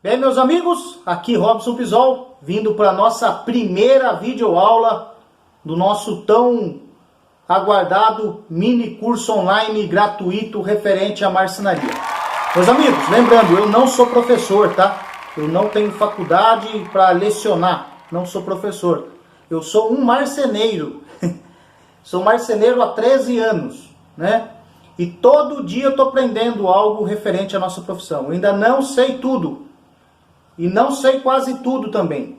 Bem, meus amigos, aqui Robson Pisol, vindo para a nossa primeira videoaula do nosso tão aguardado mini curso online gratuito referente à marcenaria. Meus amigos, lembrando, eu não sou professor, tá? Eu não tenho faculdade para lecionar, não sou professor. Eu sou um marceneiro, sou marceneiro há 13 anos, né? E todo dia eu estou aprendendo algo referente à nossa profissão. Eu ainda não sei tudo. E não sei quase tudo também.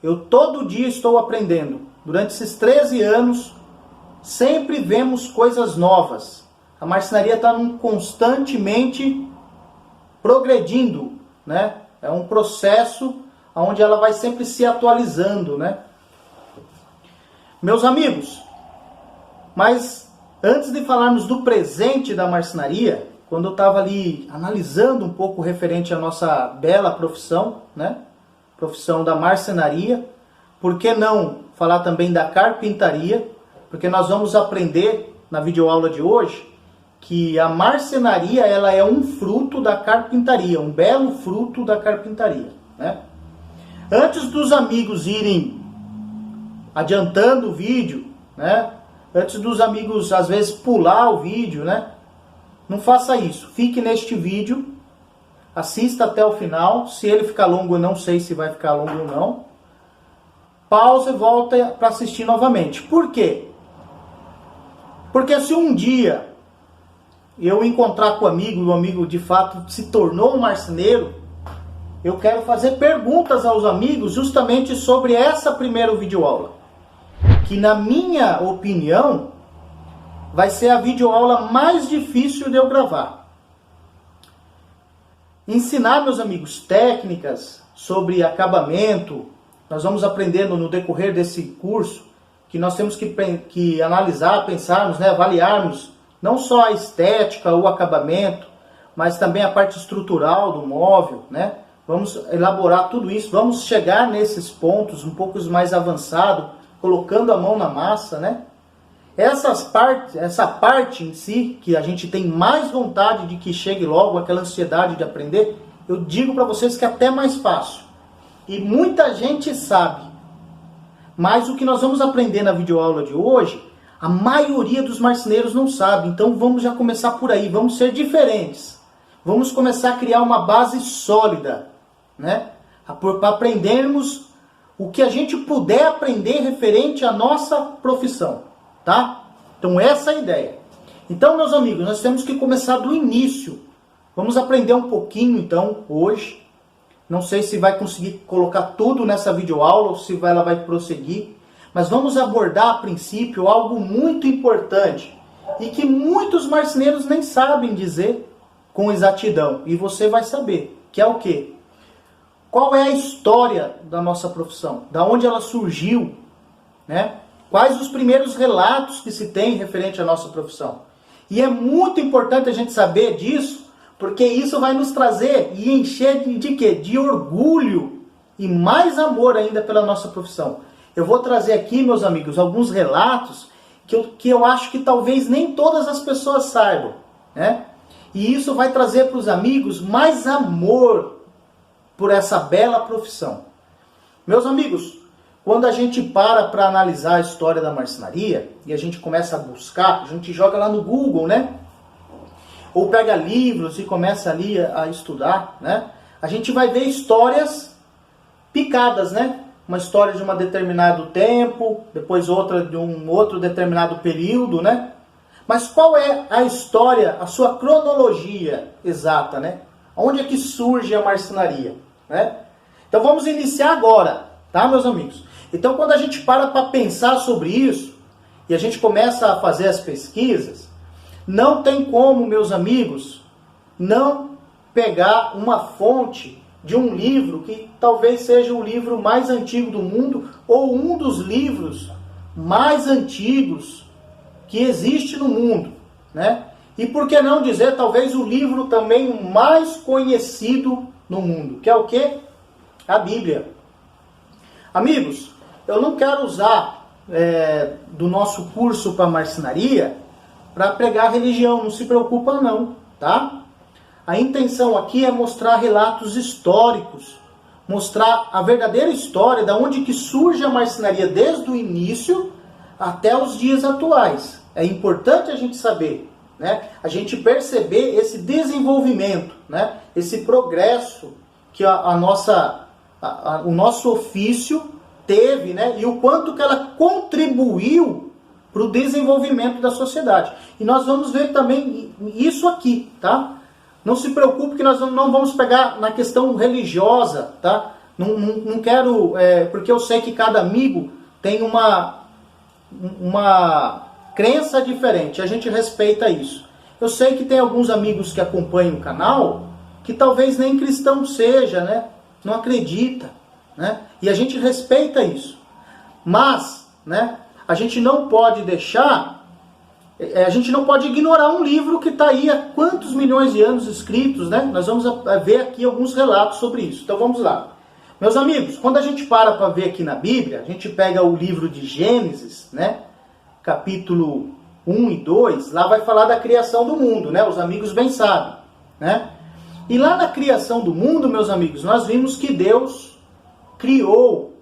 Eu todo dia estou aprendendo. Durante esses 13 anos, sempre vemos coisas novas. A marcenaria está constantemente progredindo, né? É um processo onde ela vai sempre se atualizando, né? Meus amigos, mas antes de falarmos do presente da marcenaria, quando eu estava ali analisando um pouco referente à nossa bela profissão, né? Profissão da marcenaria, por que não falar também da carpintaria? Porque nós vamos aprender na videoaula de hoje que a marcenaria ela é um fruto da carpintaria, um belo fruto da carpintaria, né? Antes dos amigos irem adiantando o vídeo, né? Antes dos amigos às vezes pular o vídeo, né? Não faça isso. Fique neste vídeo, assista até o final. Se ele ficar longo, eu não sei se vai ficar longo ou não. Pausa e volta para assistir novamente. Por quê? Porque se um dia eu encontrar com o amigo e o amigo de fato se tornou um marceneiro, eu quero fazer perguntas aos amigos justamente sobre essa primeira videoaula, que na minha opinião vai ser a videoaula mais difícil de eu gravar. Ensinar, meus amigos, técnicas sobre acabamento. Nós vamos aprendendo no decorrer desse curso que nós temos que analisar, pensarmos, né, avaliarmos não só a estética, o acabamento, mas também a parte estrutural do móvel, né? Vamos elaborar tudo isso, vamos chegar nesses pontos um pouco mais avançado, colocando a mão na massa, né? Essa parte em si, que a gente tem mais vontade de que chegue logo, aquela ansiedade de aprender, eu digo para vocês que é até mais fácil. E muita gente sabe. Mas o que nós vamos aprender na videoaula de hoje, a maioria dos marceneiros não sabe. Então vamos já começar por aí, vamos ser diferentes. Vamos começar a criar uma base sólida, né? Para aprendermos o que a gente puder aprender referente à nossa profissão. Tá? Então essa é a ideia. Então, meus amigos, nós temos que começar do início. Vamos aprender um pouquinho então hoje. Não sei se vai conseguir colocar tudo nessa videoaula ou se ela vai prosseguir, mas vamos abordar a princípio algo muito importante e que muitos marceneiros nem sabem dizer com exatidão, e você vai saber, que é o quê? Qual é a história da nossa profissão? Da onde ela surgiu, né? Quais os primeiros relatos que se tem referente à nossa profissão? E é muito importante a gente saber disso, porque isso vai nos trazer e encher de quê? De orgulho e mais amor ainda pela nossa profissão. Eu vou trazer aqui, meus amigos, alguns relatos que eu acho que talvez nem todas as pessoas saibam, né? E isso vai trazer para os amigos mais amor por essa bela profissão. Meus amigos, quando a gente para analisar a história da marcenaria e a gente começa a buscar, a gente joga lá no Google, né? Ou pega livros e começa ali a estudar, né? A gente vai ver histórias picadas, né? Uma história de um determinado tempo, depois outra de um outro determinado período, né? Mas qual é a história, a sua cronologia exata, né? Onde é que surge a marcenaria, né? Então vamos iniciar agora, tá, meus amigos? Então, quando a gente para pensar sobre isso, e a gente começa a fazer as pesquisas, não tem como, meus amigos, não pegar uma fonte de um livro que talvez seja o livro mais antigo do mundo, ou um dos livros mais antigos que existe no mundo, né? E por que não dizer, talvez, o livro também mais conhecido no mundo, que é o quê? A Bíblia. Amigos, eu não quero usar do nosso curso para marcenaria para pregar religião, não se preocupa não, tá? A intenção aqui é mostrar relatos históricos, mostrar a verdadeira história, da onde que surge a marcenaria desde o início até os dias atuais. É importante a gente saber, né? A gente perceber esse desenvolvimento, né? Esse progresso que o nosso ofício teve, né? E o quanto que ela contribuiu para o desenvolvimento da sociedade. E nós vamos ver também isso aqui, tá? Não se preocupe que nós não vamos pegar na questão religiosa, tá? Não quero, porque eu sei que cada amigo tem uma crença diferente, a gente respeita isso. Eu sei que tem alguns amigos que acompanham o canal que talvez nem cristão seja, né? Não acredita, né? E a gente respeita isso. Mas, né, a gente não pode deixar, a gente não pode ignorar um livro que está aí há quantos milhões de anos escritos, né? Nós vamos ver aqui alguns relatos sobre isso. Então vamos lá. Meus amigos, quando a gente para ver aqui na Bíblia, a gente pega o livro de Gênesis, né? Capítulo 1 e 2, lá vai falar da criação do mundo, né? Os amigos bem sabem, né? E lá na criação do mundo, meus amigos, nós vimos que Deus criou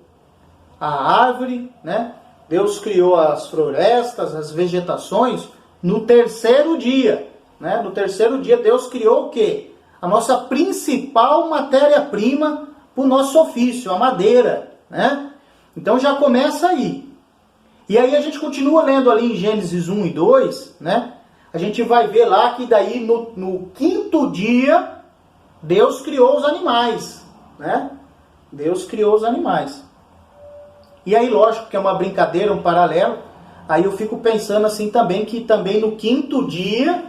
a árvore, né? Deus criou as florestas, as vegetações no terceiro dia, né? No terceiro dia Deus criou o quê? A nossa principal matéria-prima para o nosso ofício, a madeira, né? Então já começa aí. E aí a gente continua lendo ali em Gênesis 1 e 2, né? A gente vai ver lá que daí no quinto dia Deus criou os animais, né? Deus criou os animais. E aí, lógico que é uma brincadeira, um paralelo. Aí eu fico pensando assim também, que também no quinto dia,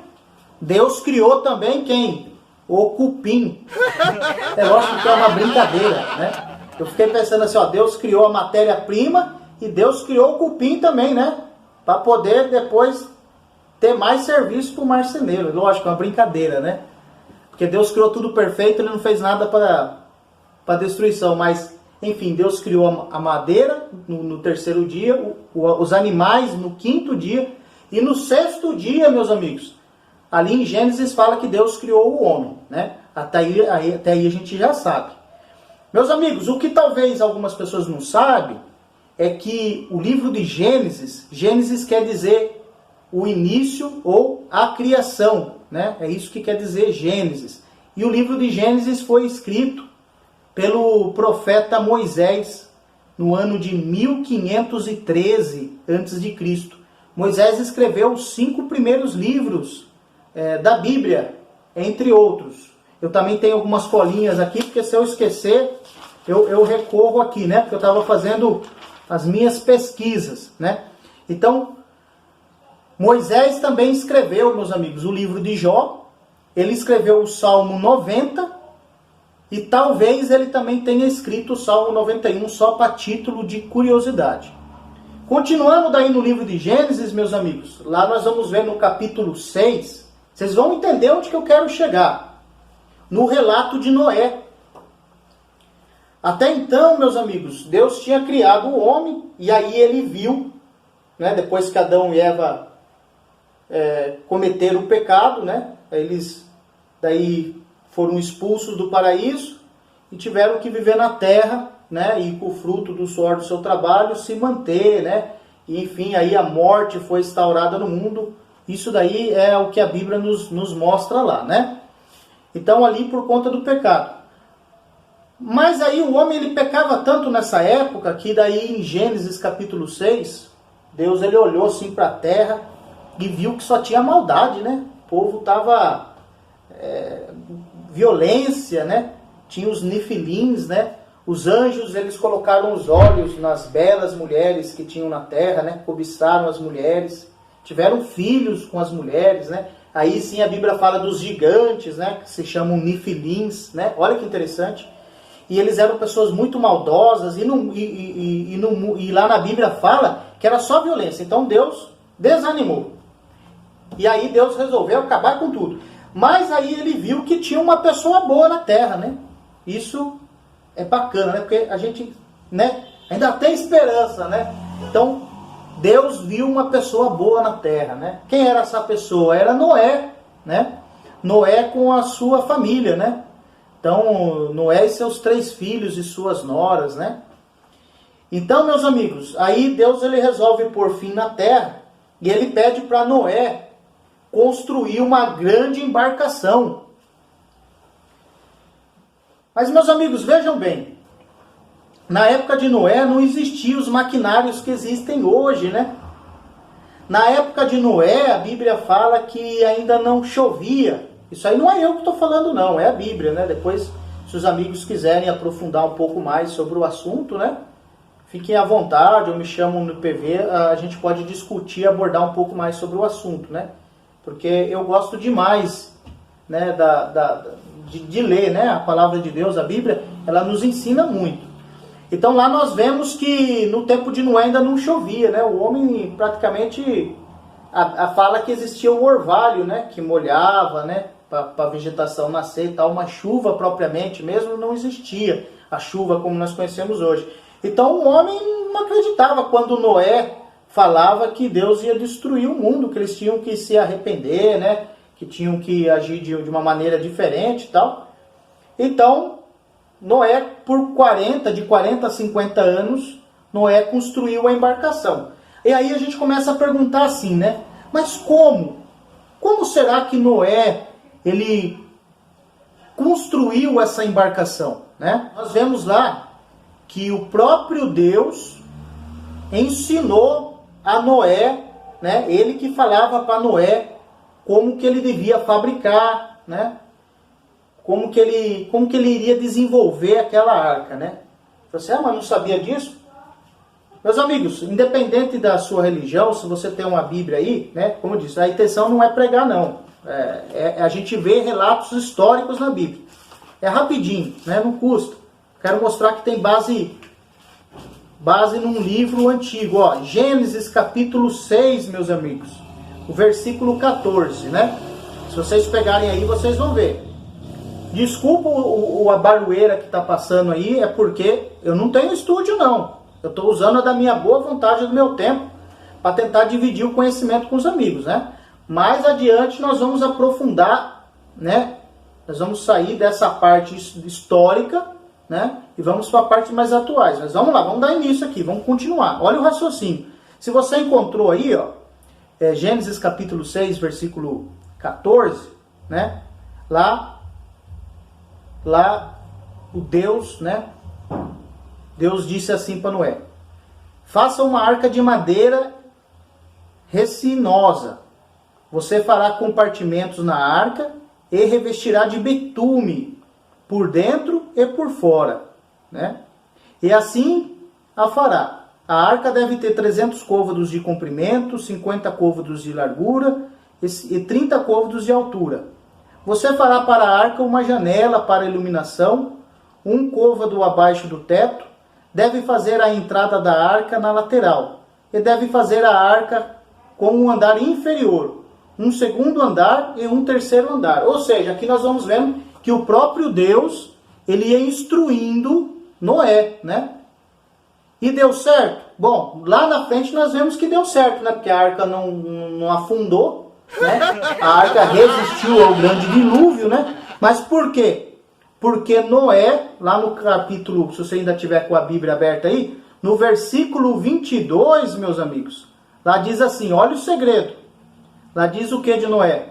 Deus criou também quem? O cupim. É lógico que é uma brincadeira, né? Eu fiquei pensando assim, ó, Deus criou a matéria-prima e Deus criou o cupim também, né? Para poder depois ter mais serviço para o marceneiro. Lógico, é uma brincadeira, né? Porque Deus criou tudo perfeito, Ele não fez nada para destruição. Mas, enfim, Deus criou a madeira no terceiro dia, os animais no quinto dia. E no sexto dia, meus amigos, ali em Gênesis fala que Deus criou o homem, né? Até aí a gente já sabe. Meus amigos, o que talvez algumas pessoas não sabem é que o livro de Gênesis quer dizer o início ou a criação, né? É isso que quer dizer Gênesis. E o livro de Gênesis foi escrito pelo profeta Moisés no ano de 1513 a.C. Moisés escreveu os 5 primeiros livros da Bíblia, entre outros. Eu também tenho algumas folhinhas aqui, porque se eu esquecer, eu recorro aqui, né? Porque eu estava fazendo as minhas pesquisas, né? Então, Moisés também escreveu, meus amigos, o livro de Jó. Ele escreveu o Salmo 90 e talvez ele também tenha escrito o Salmo 91 só para título de curiosidade. Continuando daí no livro de Gênesis, meus amigos, lá nós vamos ver no capítulo 6, vocês vão entender onde que eu quero chegar. No relato de Noé. Até então, meus amigos, Deus tinha criado o homem e aí ele viu, né, depois que Adão e Eva cometeram o pecado, né, eles daí foram expulsos do paraíso e tiveram que viver na terra, né, e com o fruto do suor do seu trabalho se manter, né, e enfim, aí a morte foi instaurada no mundo. Isso daí é o que a Bíblia nos mostra lá, né? Então ali por conta do pecado. Mas aí o homem ele pecava tanto nessa época que daí em Gênesis capítulo 6, Deus ele olhou assim para a terra e viu que só tinha maldade, né? O povo tava violência, né? Tinha os nefilins, né? Os anjos eles colocaram os olhos nas belas mulheres que tinham na terra, né? Cobiçaram as mulheres, tiveram filhos com as mulheres, né? Aí sim a Bíblia fala dos gigantes, né? Que se chamam nefilins, né? Olha que interessante. E eles eram pessoas muito maldosas e lá na Bíblia fala que era só violência. Então Deus desanimou. E aí Deus resolveu acabar com tudo. Mas aí ele viu que tinha uma pessoa boa na terra, né? Isso é bacana, né? Porque a gente, né, ainda tem esperança, né? Então Deus viu uma pessoa boa na terra, né? Quem era essa pessoa? Era Noé, né? Noé com a sua família, né? Então, Noé e seus 3 filhos e suas noras, né? Então, meus amigos, aí Deus ele resolve pôr fim na terra e ele pede para Noé construir uma grande embarcação. Mas, meus amigos, vejam bem, na época de Noé não existiam os maquinários que existem hoje, né? Na época de Noé, a Bíblia fala que ainda não chovia. Isso aí não é eu que estou falando, não, é a Bíblia, né? Depois, se os amigos quiserem aprofundar um pouco mais sobre o assunto, né? Fiquem à vontade, ou me chamam no PV, a gente pode discutir, abordar um pouco mais sobre o assunto, né? Porque eu gosto demais, né, de ler, né, a palavra de Deus, a Bíblia, ela nos ensina muito. Então lá nós vemos que no tempo de Noé ainda não chovia, né? O homem praticamente fala que existia um orvalho, né, que molhava, né, para a vegetação nascer e tal, uma chuva propriamente mesmo não existia, a chuva como nós conhecemos hoje. Então o homem não acreditava quando Noé falava que Deus ia destruir o mundo, que eles tinham que se arrepender, né? Que tinham que agir de uma maneira diferente e tal. Então, Noé, de 40 a 50 anos, Noé construiu a embarcação. E aí a gente começa a perguntar assim, né? Mas como? Como será que Noé, ele construiu essa embarcação, né? Nós vemos lá que o próprio Deus ensinou a Noé, né? Ele que falava para Noé como que ele devia fabricar, né? Como que ele iria desenvolver aquela arca, né? Você, mas não sabia disso? Meus amigos, independente da sua religião, se você tem uma Bíblia aí, né? Como eu disse, a intenção não é pregar, não. A gente vê relatos históricos na Bíblia. É rapidinho, né? Não custa. Quero mostrar que tem base num livro antigo, ó, Gênesis capítulo 6, meus amigos, o versículo 14, né? Se vocês pegarem aí, vocês vão ver. Desculpa a barulheira que está passando aí, é porque eu não tenho estúdio, não. Eu estou usando da minha boa vontade, do meu tempo, para tentar dividir o conhecimento com os amigos, né? Mais adiante nós vamos aprofundar, né? Nós vamos sair dessa parte histórica, né? E vamos para a parte mais atuais. Mas vamos lá, vamos dar início aqui, vamos continuar. Olha o raciocínio. Se você encontrou aí, ó, Gênesis capítulo 6, versículo 14, né? Lá o Deus, né? Deus disse assim para Noé: faça uma arca de madeira resinosa. Você fará compartimentos na arca e revestirá de betume por dentro e por fora, né? E assim a fará. A arca deve ter 300 côvados de comprimento, 50 côvados de largura e 30 côvados de altura. Você fará para a arca uma janela para iluminação, um côvado abaixo do teto. Deve fazer a entrada da arca na lateral. E deve fazer a arca com um andar inferior, um segundo andar e um terceiro andar. Ou seja, aqui nós vamos vendo que o próprio Deus, ele ia instruindo Noé, né? E deu certo? Bom, lá na frente nós vemos que deu certo, né? Porque a arca não afundou, né? A arca resistiu ao grande dilúvio, né? Mas por quê? Porque Noé, lá no capítulo, se você ainda tiver com a Bíblia aberta aí, no versículo 22, meus amigos, lá diz assim, olha o segredo. Lá diz o que de Noé?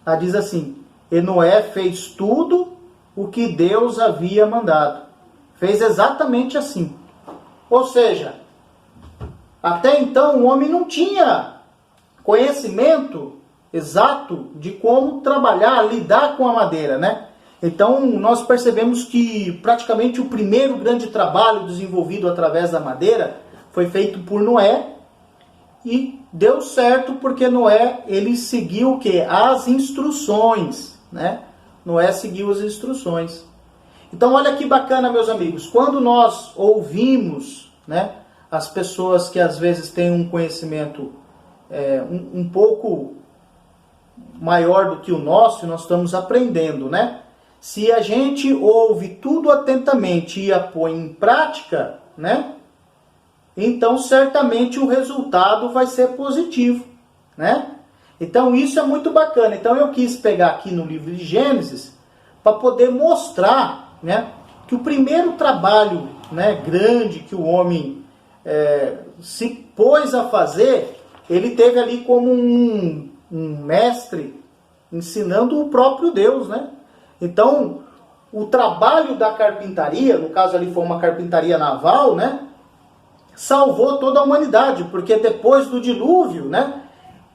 Lá diz assim: e Noé fez tudo o que Deus havia mandado. Fez exatamente assim. Ou seja, até então o homem não tinha conhecimento exato de como trabalhar, lidar com a madeira, né? Então nós percebemos que praticamente o primeiro grande trabalho desenvolvido através da madeira foi feito por Noé. E deu certo porque Noé, ele seguiu o quê? As instruções, né? Noé seguiu as instruções. Então olha que bacana, meus amigos, quando nós ouvimos, né, as pessoas que às vezes têm um conhecimento um pouco maior do que o nosso, nós estamos aprendendo, né? Se a gente ouve tudo atentamente e a põe em prática, né? Então certamente o resultado vai ser positivo, né? Então isso é muito bacana. Então eu quis pegar aqui no livro de Gênesis para poder mostrar, né, que o primeiro trabalho, né, grande que o homem se pôs a fazer, ele teve ali como um mestre ensinando o próprio Deus, né? Então, o trabalho da carpintaria, no caso ali foi uma carpintaria naval, né? Salvou toda a humanidade, porque depois do dilúvio, né?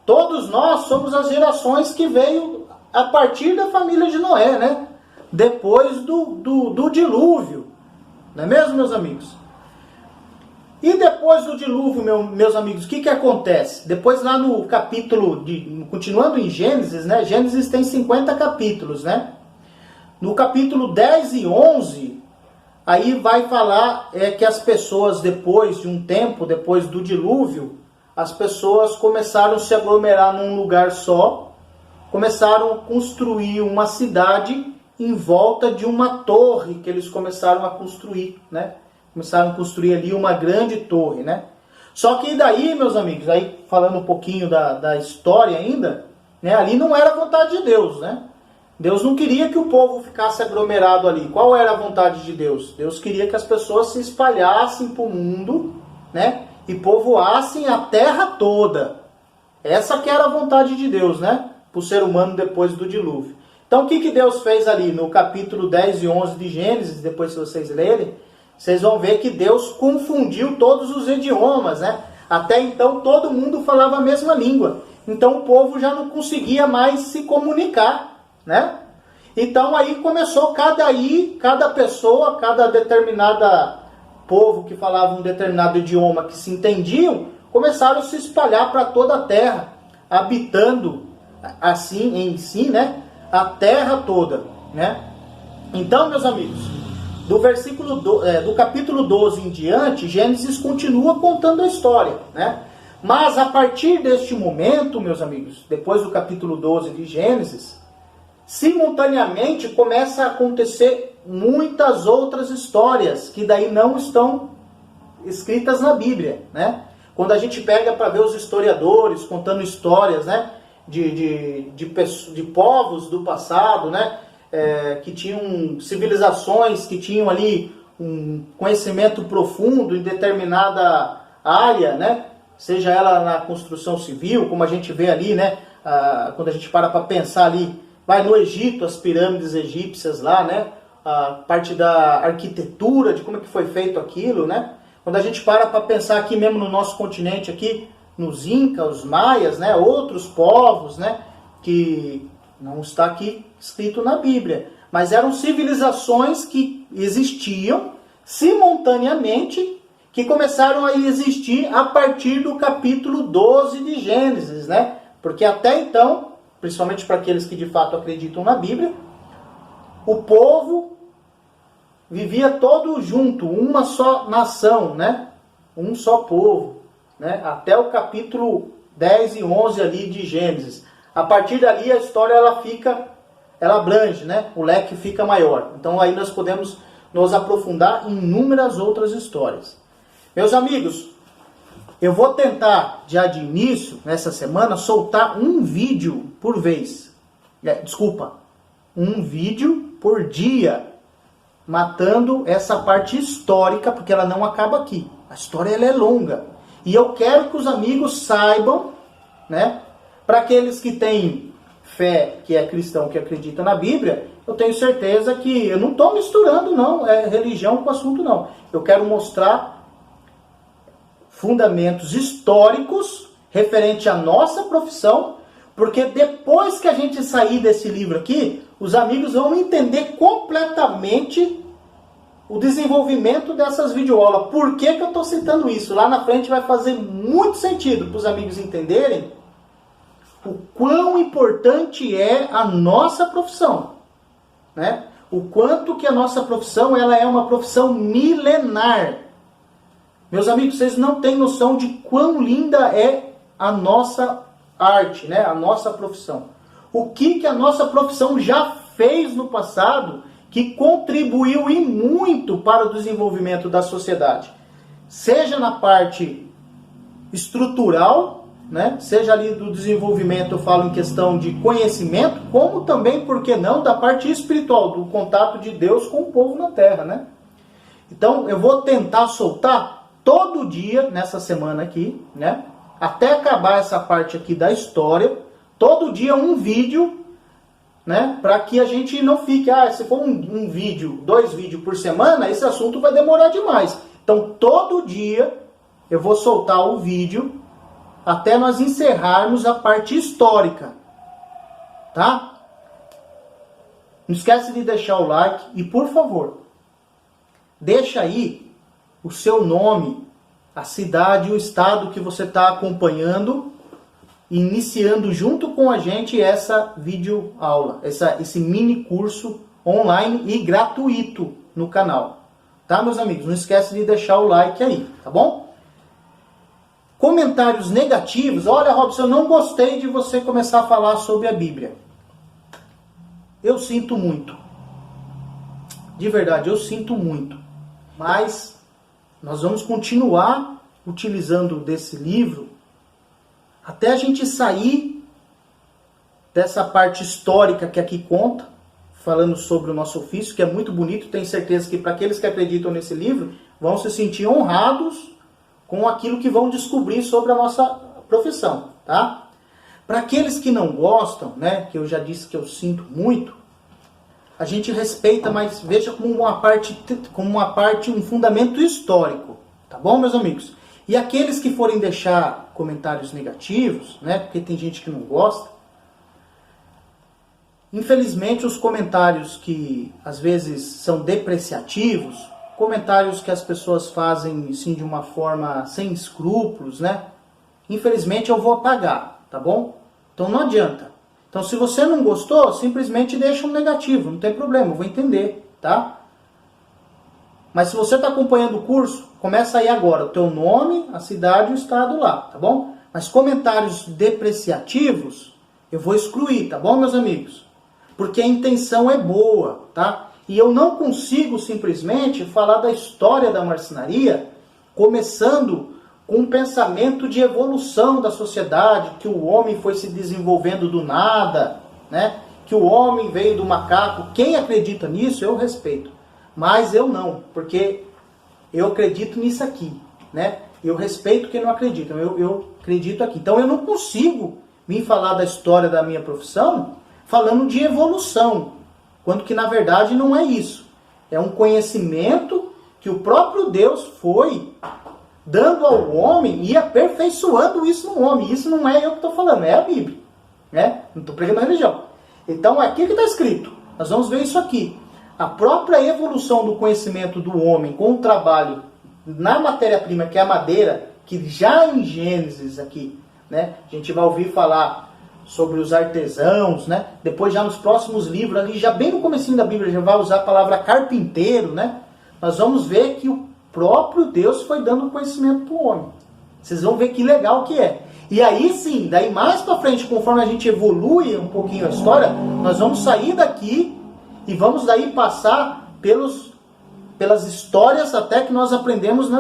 Todos nós somos as gerações que veio a partir da família de Noé, né? Depois do dilúvio, não é mesmo, meus amigos? E depois do dilúvio, meus amigos, o que acontece? Depois lá no capítulo, continuando em Gênesis, né? Gênesis tem 50 capítulos, né? No capítulo 10 e 11, aí vai falar que as pessoas, depois de um tempo, depois do dilúvio, as pessoas começaram a se aglomerar num lugar só, começaram a construir uma cidade em volta de uma torre que eles começaram a construir, né? Começaram a construir ali uma grande torre, né? Só que daí, meus amigos, aí falando um pouquinho da história ainda, né? Ali não era a vontade de Deus, né? Deus não queria que o povo ficasse aglomerado ali. Qual era a vontade de Deus? Deus queria que as pessoas se espalhassem para o mundo, né? E povoassem a terra toda. Essa que era a vontade de Deus, né? Para o ser humano depois do dilúvio. Então o que Deus fez ali no capítulo 10 e 11 de Gênesis, depois se vocês lerem, vocês vão ver que Deus confundiu todos os idiomas, né? Até então todo mundo falava a mesma língua. Então o povo já não conseguia mais se comunicar, né? Então aí começou cada pessoa, cada determinada povo que falava um determinado idioma que se entendiam, começaram a se espalhar para toda a terra, habitando assim em si, né? A terra toda, né? Então, meus amigos, do capítulo 12 em diante, Gênesis continua contando a história, né? Mas a partir deste momento, meus amigos, depois do capítulo 12 de Gênesis, simultaneamente começa a acontecer muitas outras histórias que daí não estão escritas na Bíblia, né? Quando a gente pega para ver os historiadores contando histórias, né? De povos do passado, né? Que tinham civilizações que tinham ali um conhecimento profundo em determinada área, né? Seja ela na construção civil, como a gente vê ali, né? Quando a gente para pensar ali, vai no Egito, as pirâmides egípcias lá, né? A parte da arquitetura, de como é que foi feito aquilo, né? Quando a gente para pensar aqui mesmo no nosso continente, aqui nos Incas, os Maias, né? Outros povos, né? Que não está aqui escrito na Bíblia, mas eram civilizações que existiam simultaneamente, que começaram a existir a partir do capítulo 12 de Gênesis, né? Porque até então, principalmente para aqueles que de fato acreditam na Bíblia, o povo vivia todo junto, uma só nação, né? Um só povo, né? Até o capítulo 10 e 11 ali de Gênesis. A partir dali a história ela abrange, né? O leque fica maior. Então aí nós podemos nos aprofundar em inúmeras outras histórias. Meus amigos, eu vou tentar já de início, nessa semana, soltar um vídeo por vez. Um vídeo por dia, matando essa parte histórica, porque ela não acaba aqui. A história ela é longa. E eu quero que os amigos saibam, né? Para aqueles que têm fé, que é cristão, que acredita na Bíblia, eu tenho certeza que eu não estou misturando, não, religião com assunto, não. Eu quero mostrar fundamentos históricos referente à nossa profissão, porque depois que a gente sair desse livro aqui, os amigos vão entender completamente o desenvolvimento dessas videoaulas. Por que eu estou citando isso? Lá na frente vai fazer muito sentido para os amigos entenderem o quão importante é a nossa profissão, né? O quanto que a nossa profissão ela é uma profissão milenar. Meus amigos, vocês não têm noção de quão linda é a nossa arte, né? A nossa profissão. O que a nossa profissão já fez no passado que contribuiu e muito para o desenvolvimento da sociedade. Seja na parte estrutural, né? Seja ali do desenvolvimento, eu falo em questão de conhecimento, como também, por que não, da parte espiritual, do contato de Deus com o povo na terra, né? Então, eu vou tentar soltar todo dia, nessa semana aqui, né? Até acabar essa parte aqui da história, todo dia um vídeo, né? Para que a gente não fique, se for um vídeo, 2 vídeos por semana, esse assunto vai demorar demais. Então, todo dia eu vou soltar o vídeo até nós encerrarmos a parte histórica, tá? Não esquece de deixar o like e, por favor, deixa aí o seu nome, a cidade, o estado que você está acompanhando, iniciando junto com a gente essa videoaula, esse mini curso online e gratuito no canal. Tá, meus amigos? Não esquece de deixar o like aí, tá bom? Comentários negativos. Olha, Robson, eu não gostei de você começar a falar sobre a Bíblia. Eu sinto muito. De verdade, eu sinto muito. Mas nós vamos continuar utilizando desse livro até a gente sair dessa parte histórica que aqui conta, falando sobre o nosso ofício, que é muito bonito. Tenho certeza que para aqueles que acreditam nesse livro, vão se sentir honrados com aquilo que vão descobrir sobre a nossa profissão, tá? Para aqueles que não gostam, né, que eu já disse que eu sinto muito, a gente respeita, mas veja como uma parte, um fundamento histórico, tá bom, meus amigos? E aqueles que forem deixar comentários negativos, né, porque tem gente que não gosta, infelizmente os comentários que às vezes são depreciativos, comentários que as pessoas fazem assim, de uma forma sem escrúpulos, né? Infelizmente eu vou apagar, tá bom? Então não adianta. Então se você não gostou, simplesmente deixa um negativo, não tem problema, eu vou entender, tá? Mas se você está acompanhando o curso, começa aí agora, o teu nome, a cidade e o estado lá, tá bom? Mas comentários depreciativos, eu vou excluir, tá bom, meus amigos? Porque a intenção é boa, tá? E eu não consigo simplesmente falar da história da marcenaria, começando com um pensamento de evolução da sociedade, que o homem foi se desenvolvendo do nada, né? Que o homem veio do macaco. Quem acredita nisso, eu respeito. Mas eu não, porque eu acredito nisso aqui, né? Eu respeito quem não acredita, eu acredito aqui. Então eu não consigo vir falar da história da minha profissão falando de evolução, quando que na verdade não é isso. É um conhecimento que o próprio Deus foi dando ao homem e aperfeiçoando isso no homem. Isso não é eu que estou falando, é a Bíblia, né? Não estou pregando a religião. Então aqui que está escrito, nós vamos ver isso aqui. A própria evolução do conhecimento do homem com o trabalho na matéria-prima, que é a madeira, que já em Gênesis aqui, né? A gente vai ouvir falar sobre os artesãos, né? Depois já nos próximos livros, ali já bem no comecinho da Bíblia, já vai usar a palavra carpinteiro, né? Nós vamos ver que o próprio Deus foi dando conhecimento para o homem. Vocês vão ver que legal que é. E aí sim, daí mais para frente, conforme a gente evolui um pouquinho a história, nós vamos sair daqui e vamos daí passar pelas histórias até que nós aprendemos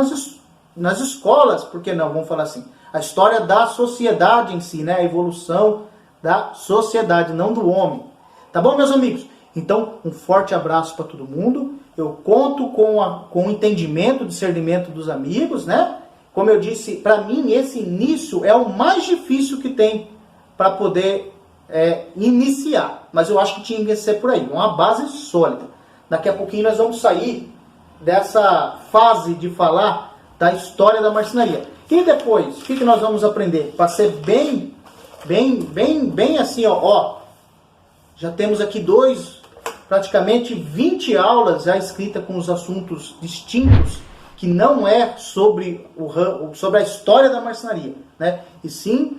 nas escolas, por que não? Vamos falar assim. A história da sociedade em si, né? A evolução da sociedade, não do homem. Tá bom, meus amigos? Então, um forte abraço para todo mundo. Eu conto com o entendimento, o discernimento dos amigos, né? Como eu disse, para mim, esse início é o mais difícil que tem para poder iniciar. Mas eu acho que tinha que ser por aí, uma base sólida. Daqui a pouquinho nós vamos sair dessa fase de falar da história da marcenaria. E depois, o que nós vamos aprender? Para ser bem assim, ó. Já temos aqui praticamente 20 aulas já escritas com os assuntos distintos, que não é sobre a história da marcenaria, né? E sim,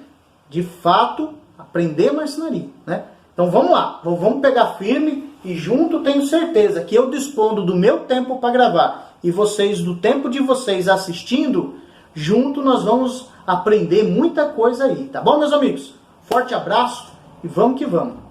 de fato, aprender marcenaria, né? Então vamos lá, vamos pegar firme e junto tenho certeza que eu dispondo do meu tempo para gravar e vocês do tempo de vocês assistindo, junto nós vamos aprender muita coisa aí, tá bom, meus amigos? Forte abraço e vamos que vamos!